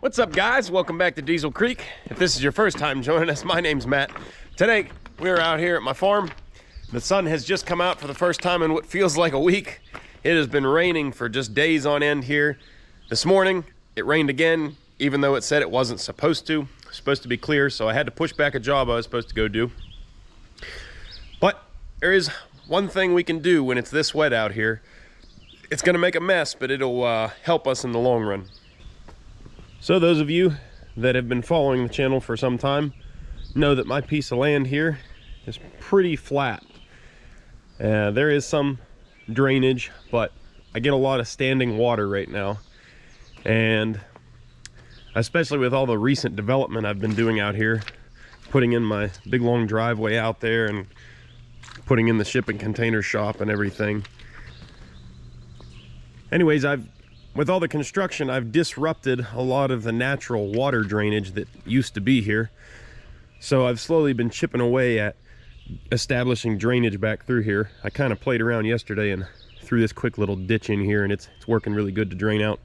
What's up, guys? Welcome back to Diesel Creek. If this is your first time joining us, my name's Matt. Today we're out here at my farm. The sun has just come out for the first time in what feels like a week. It has been raining for just days on end here. This morning it rained again, even though it said it wasn't supposed to. It was supposed to be clear, so I had to push back a job I was supposed to go do. But there is one thing we can do when it's this wet out here. It's gonna make a mess, but it'll help us in the long run. So those of you that have been following the channel for some time know that my piece of land here is pretty flat. There is some drainage, but I get a lot of standing water right now. And especially with all the recent development I've been doing out here, putting in my big long driveway out there and putting in the shipping container shop and everything. Anyways, with all the construction, I've disrupted a lot of the natural water drainage that used to be here. So I've slowly been chipping away at establishing drainage back through here. I kind of played around yesterday and threw this quick little ditch in here, and it's working really good to drain out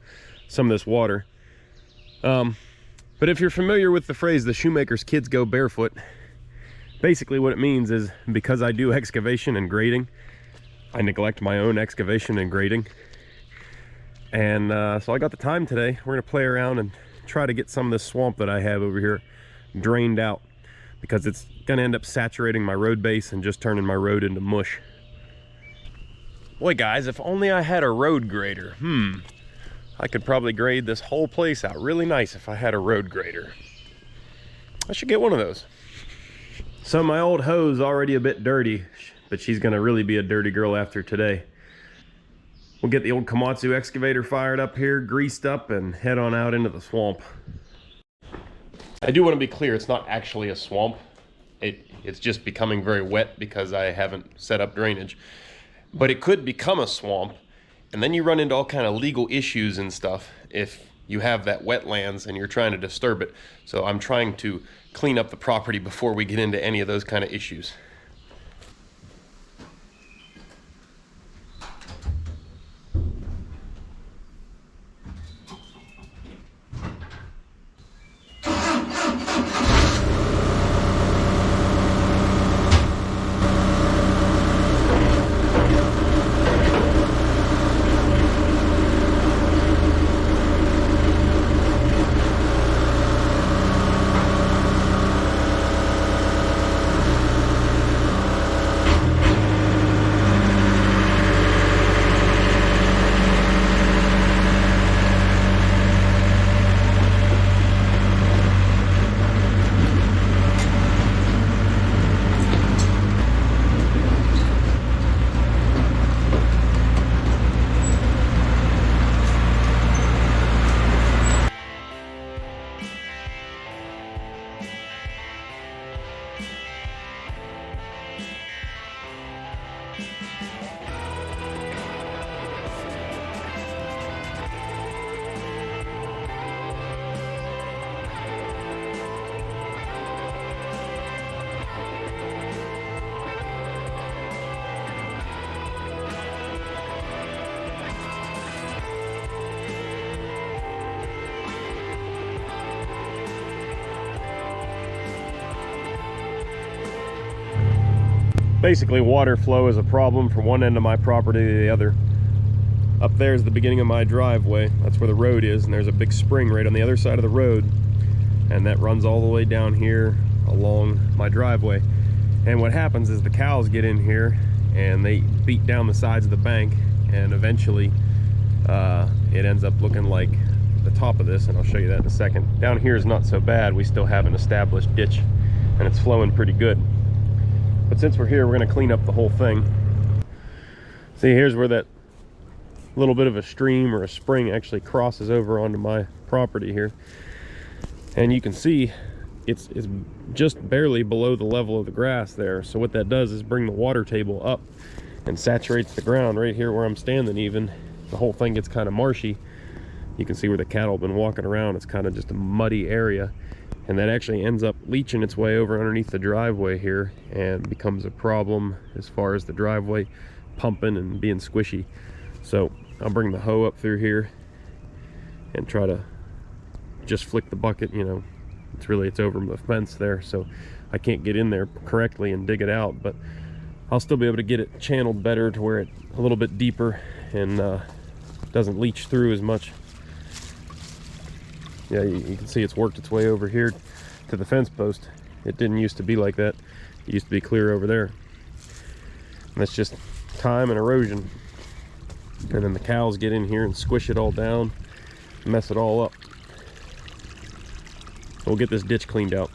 some of this water. But if you're familiar with the phrase, the shoemaker's kids go barefoot, basically what it means is because I do excavation and grading, I neglect my own excavation and grading. And so I got the time today. We're gonna play around and try to get some of this swamp that I have over here drained out, because it's gonna end up saturating my road base and just turning my road into mush. Boy, guys, if only I had a road grader. I could probably grade this whole place out really nice if I had a road grader. I should get one of those. So my old hoe's already a bit dirty, but she's gonna really be a dirty girl after today. We'll get the old Komatsu excavator fired up here, greased up, and head on out into the swamp. I do want to be clear, it's not actually a swamp. It's just becoming very wet because I haven't set up drainage. But it could become a swamp, and then you run into all kind of legal issues and stuff if you have that wetlands and you're trying to disturb it. So I'm trying to clean up the property before we get into any of those kind of issues. Basically, water flow is a problem from one end of my property to the other. Up there is the beginning of my driveway. That's where the road is, and there's a big spring right on the other side of the road, and that runs all the way down here along my driveway. And what happens is the cows get in here and they beat down the sides of the bank, and eventually it ends up looking like the top of this, and I'll show you that in a second. Down here is not so bad. We still have an established ditch and it's flowing pretty good. But since we're here, we're going to clean up the whole thing. See, here's where that little bit of a stream or a spring actually crosses over onto my property here. And you can see it's just barely below the level of the grass there. So what that does is bring the water table up and saturates the ground right here where I'm standing. Even the whole thing gets kind of marshy. You can see where the cattle have been walking around. It's kind of just a muddy area. And that actually ends up leaching its way over underneath the driveway here and becomes a problem as far as the driveway pumping and being squishy. So I'll bring the hoe up through here and try to just flick the bucket, you know, it's over the fence there, so I can't get in there correctly and dig it out, but I'll still be able to get it channeled better to where it's a little bit deeper and doesn't leach through as much. Yeah, you can see it's worked its way over here to the fence post. It didn't used to be like that. It used to be clear over there. And that's just time and erosion. And then the cows get in here and squish it all down, mess it all up. We'll get this ditch cleaned out.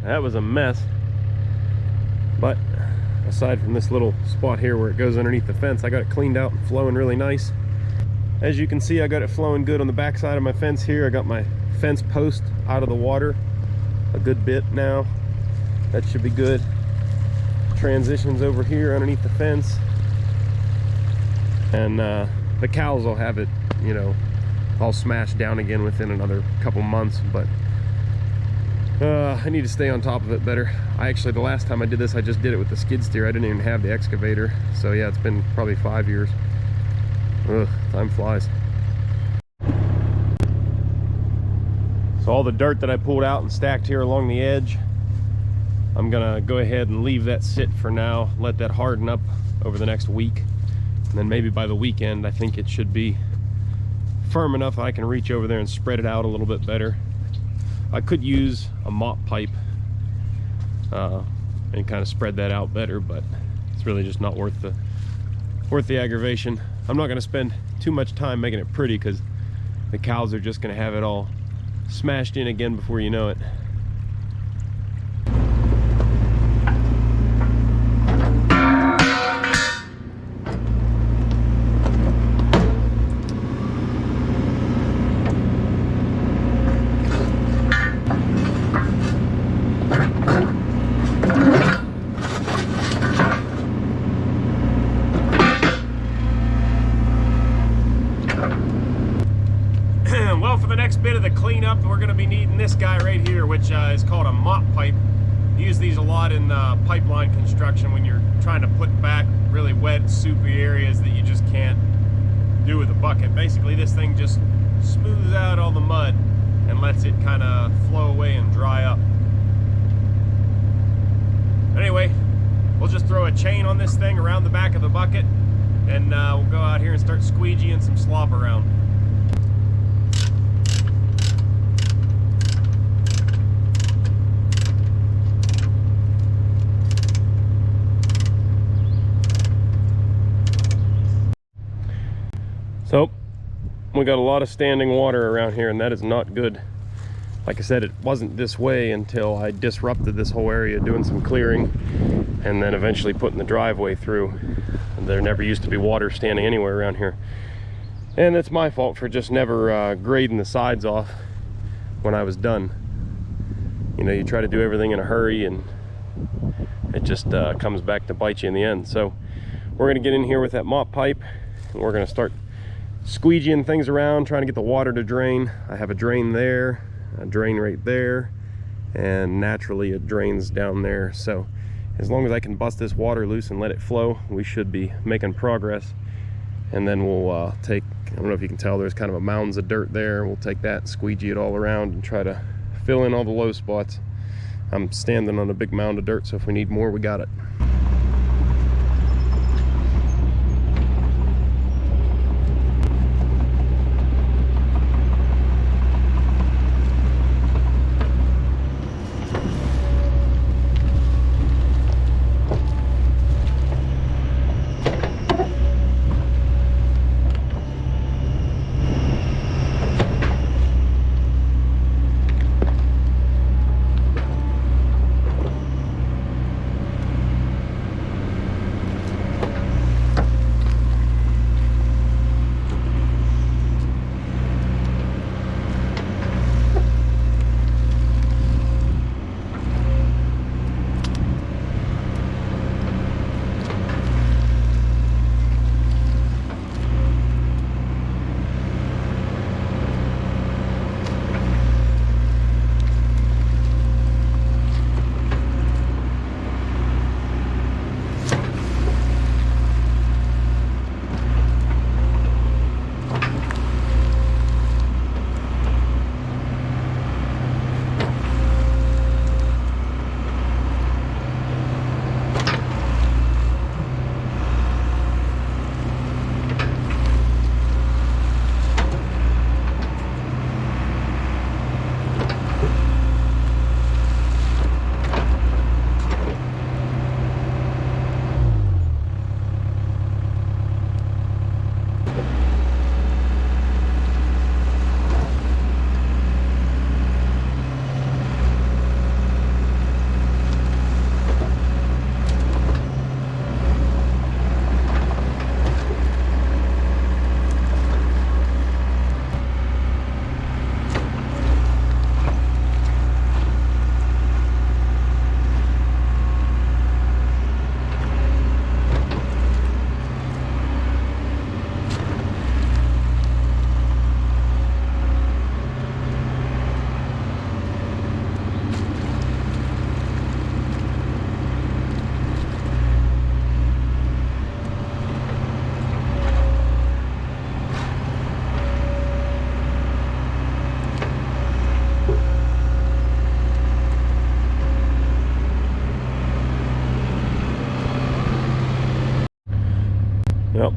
that was a mess. But aside from this little spot here where it goes underneath the fence, I got it cleaned out and flowing really nice. As you can see, I got it flowing good on the back side of my fence here. I got my fence post out of the water a good bit now. That should be good. Transitions over here underneath the fence. And the cows will have it, you know, all smashed down again within another couple months, but I need to stay on top of it better. The last time I did this, I just did it with the skid steer. I didn't even have the excavator. So yeah, it's been probably 5 years. Ugh, time flies. So all the dirt that I pulled out and stacked here along the edge, I'm gonna go ahead and leave that sit for now, let that harden up over the next week. And then maybe by the weekend, I think it should be firm enough I can reach over there and spread it out a little bit better. I could use a mop pipe and kind of spread that out better, but it's really just not worth the aggravation. I'm not going to spend too much time making it pretty because the cows are just going to have it all smashed in again before you know it. Well, for the next bit of the cleanup, we're going to be needing this guy right here, which is called a mop pipe. Use these a lot in pipeline construction when you're trying to put back really wet, soupy areas that you just can't do with a bucket. Basically, this thing just smooths out all the mud and lets it kind of flow away and dry up. Anyway, we'll just throw a chain on this thing around the back of the bucket, and we'll go out here and start squeegeeing some slop around. So we got a lot of standing water around here, and that is not good. Like I said, it wasn't this way until I disrupted this whole area doing some clearing and then eventually putting the driveway through. There never used to be water standing anywhere around here, and it's my fault for just never grading the sides off when I was done. You know, you try to do everything in a hurry and it just comes back to bite you in the end. So we're gonna get in here with that mop pipe and we're gonna start squeegeeing things around, trying to get the water to drain. I have a drain there, a drain right there, and naturally it drains down there. So as long as I can bust this water loose and let it flow, we should be making progress. And then we'll take, I don't know if you can tell, there's kind of a mounds of dirt there. We'll take that and squeegee it all around and try to fill in all the low spots. I'm standing on a big mound of dirt, so if we need more, we got it.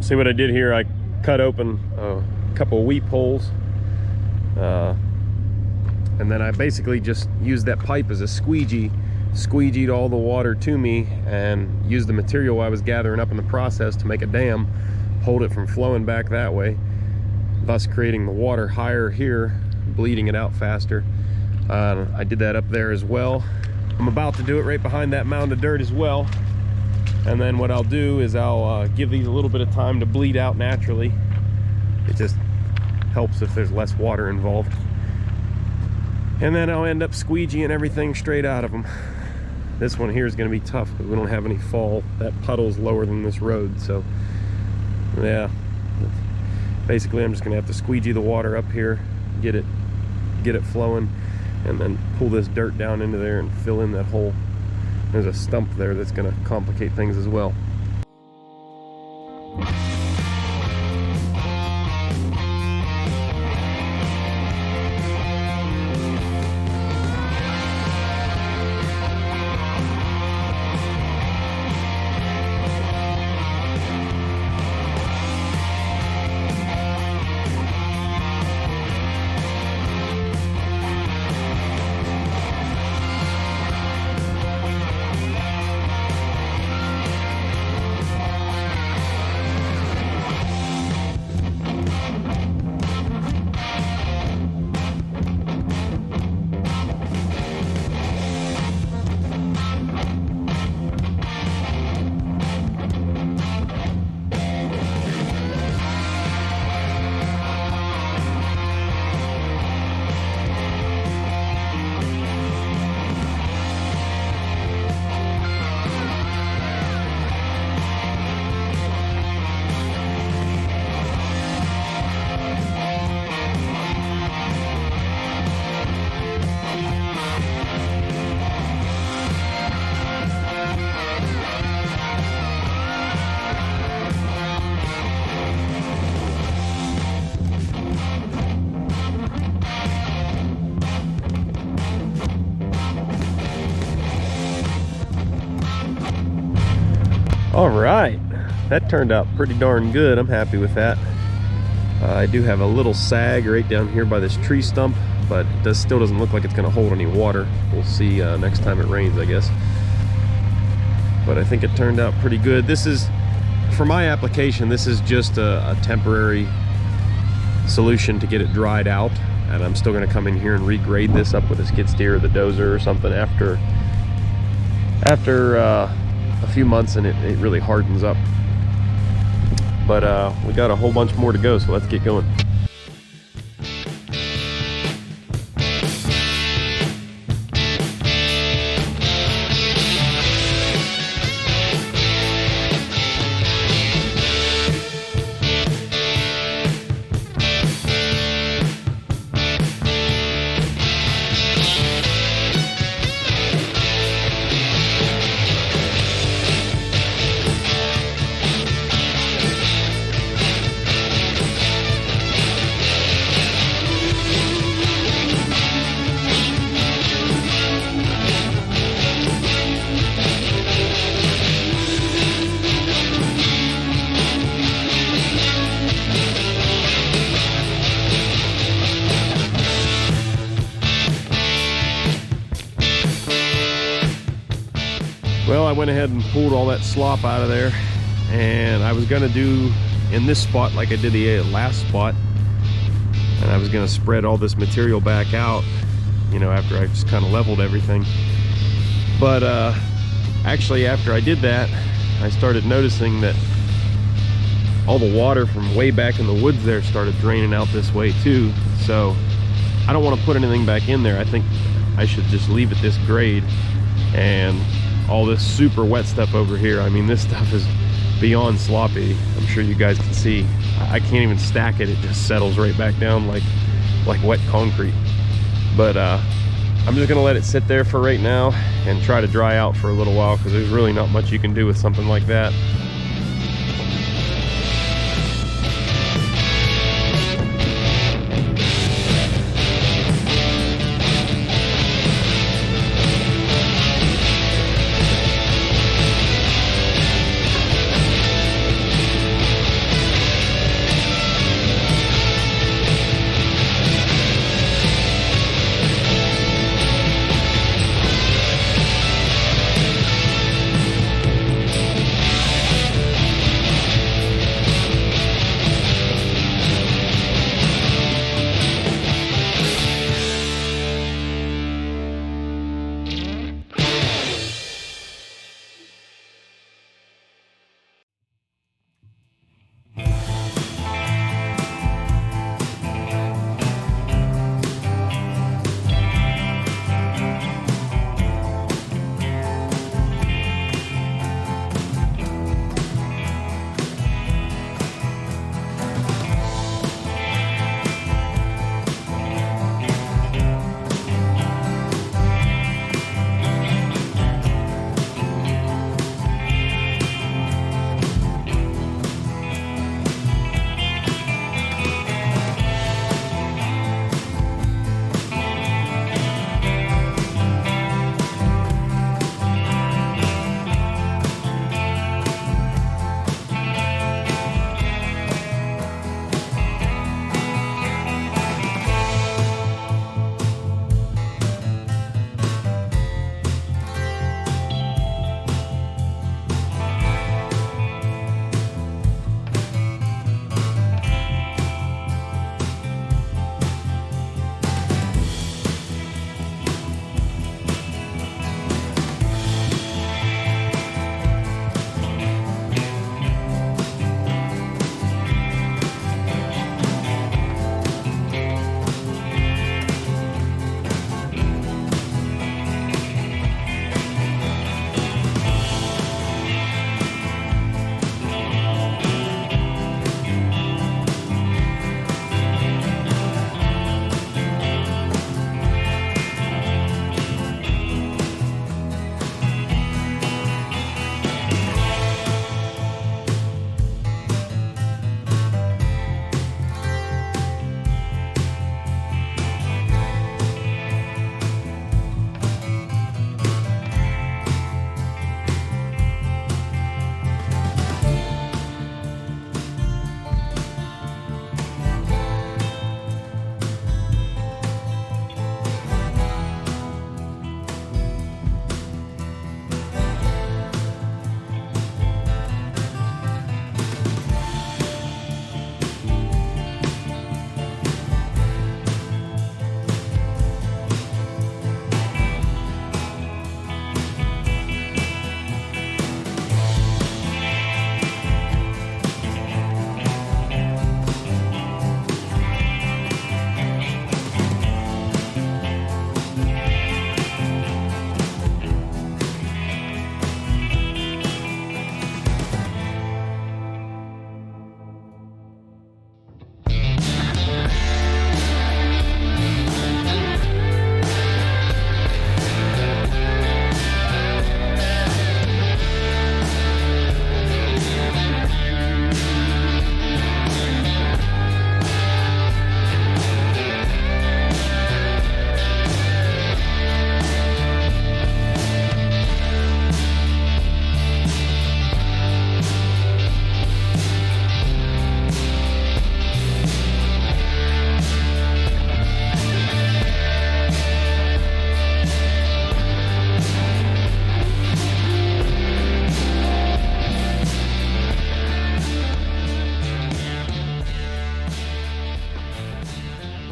See what I did here? I cut open a couple of weep holes, and then I basically just used that pipe as a squeegee, squeegeed all the water to me, and used the material I was gathering up in the process to make a dam, hold it from flowing back that way, thus creating the water higher here, bleeding it out faster. I did that up there as well. I'm about to do it right behind that mound of dirt as well. And then what I'll do is I'll give these a little bit of time to bleed out naturally. It just helps if there's less water involved. And then I'll end up squeegeeing everything straight out of them. This one here is going to be tough because we don't have any fall. That puddle's lower than this road, so yeah. Basically, I'm just going to have to squeegee the water up here, get it flowing, and then pull this dirt down into there and fill in that hole. There's a stump there that's going to complicate things as well. All right, that turned out pretty darn good. I'm happy with that. I do have a little sag right down here by this tree stump, but it still doesn't look like it's going to hold any water. We'll see next time it rains, I guess. But I think it turned out pretty good. This is, for my application, this is just a temporary solution to get it dried out. And I'm still going to come in here and regrade this up with a skid steer or the dozer or something after a few months, and it really hardens up. But we got a whole bunch more to go, so let's get going. Well, I went ahead and pulled all that slop out of there, and I was gonna do in this spot like I did the last spot, and I was gonna spread all this material back out, you know, after I just kind of leveled everything. But actually, after I did that, I started noticing that all the water from way back in the woods there started draining out this way too. So I don't want to put anything back in there. I think I should just leave it this grade. And all this super wet stuff over here, I mean, this stuff is beyond sloppy. I'm sure you guys can see. I can't even stack it. It just settles right back down like wet concrete. But I'm just gonna let it sit there for right now and try to dry out for a little while, because there's really not much you can do with something like that.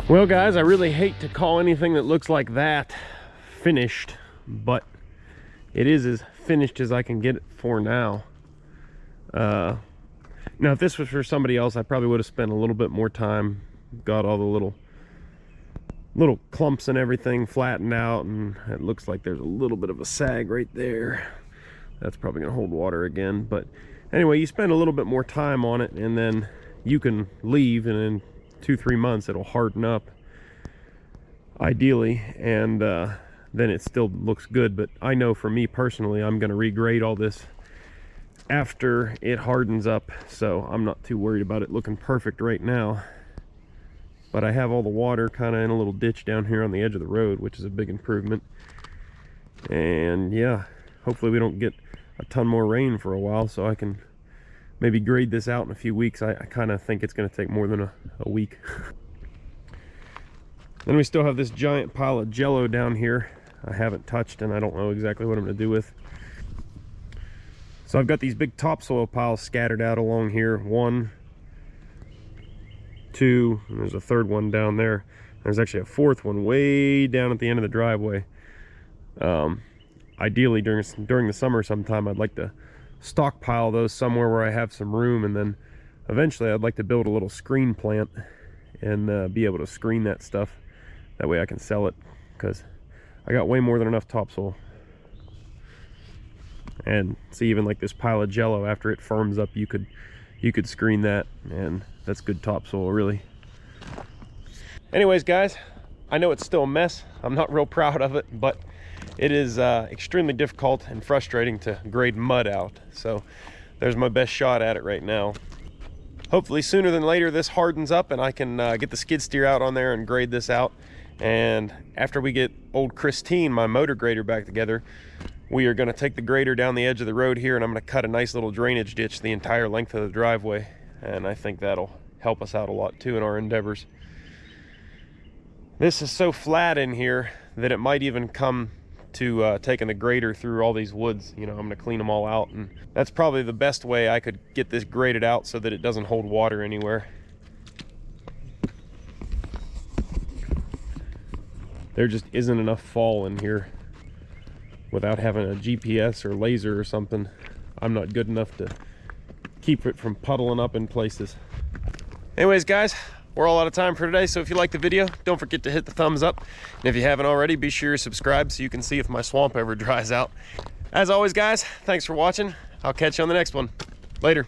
Well guys, I really hate to call anything that looks like that finished, but it is as finished as I can get it for now. Now if this was for somebody else, I probably would have spent a little bit more time, got all the little clumps and everything flattened out, and it looks like there's a little bit of a sag right there. That's probably gonna hold water again, but anyway, you spend a little bit more time on it and then you can leave, and in 2-3 months it'll harden up ideally, and then it still looks good. But I know for me personally, I'm going to regrade all this after it hardens up, so I'm not too worried about it looking perfect right now. But I have all the water kind of in a little ditch down here on the edge of the road, which is a big improvement. And yeah, hopefully we don't get a ton more rain for a while, so I can maybe grade this out in a few weeks. I kind of think it's going to take more than a week. Then we still have this giant pile of jello down here I haven't touched, and I don't know exactly what I'm going to do with. So I've got these big topsoil piles scattered out along here. 1, 2, and there's a third one down there. There's actually a fourth one way down at the end of the driveway. Ideally during the summer sometime, I'd like to stockpile those somewhere where I have some room, and then eventually I'd like to build a little screen plant and be able to screen that stuff. That way I can sell it, because I got way more than enough topsoil. And see, even like this pile of jello, after it firms up, you could screen that, and that's good topsoil, really. Anyways guys, I know it's still a mess. I'm not real proud of it, but it is extremely difficult and frustrating to grade mud out. So there's my best shot at it right now. Hopefully sooner than later this hardens up and I can get the skid steer out on there and grade this out. And after we get old Christine, my motor grader, back together, we are going to take the grader down the edge of the road here, and I'm going to cut a nice little drainage ditch the entire length of the driveway. And I think that'll help us out a lot too in our endeavors. This is so flat in here that it might even come to taking the grader through all these woods. You know, I'm going to clean them all out, and that's probably the best way I could get this graded out so that it doesn't hold water anywhere. There just isn't enough fall in here without having a GPS or laser or something. I'm not good enough to keep it from puddling up in places. Anyways guys, we're all out of time for today, so if you like the video, don't forget to hit the thumbs up. And if you haven't already, be sure to subscribe so you can see if my swamp ever dries out. As always guys, thanks for watching. I'll catch you on the next one. Later.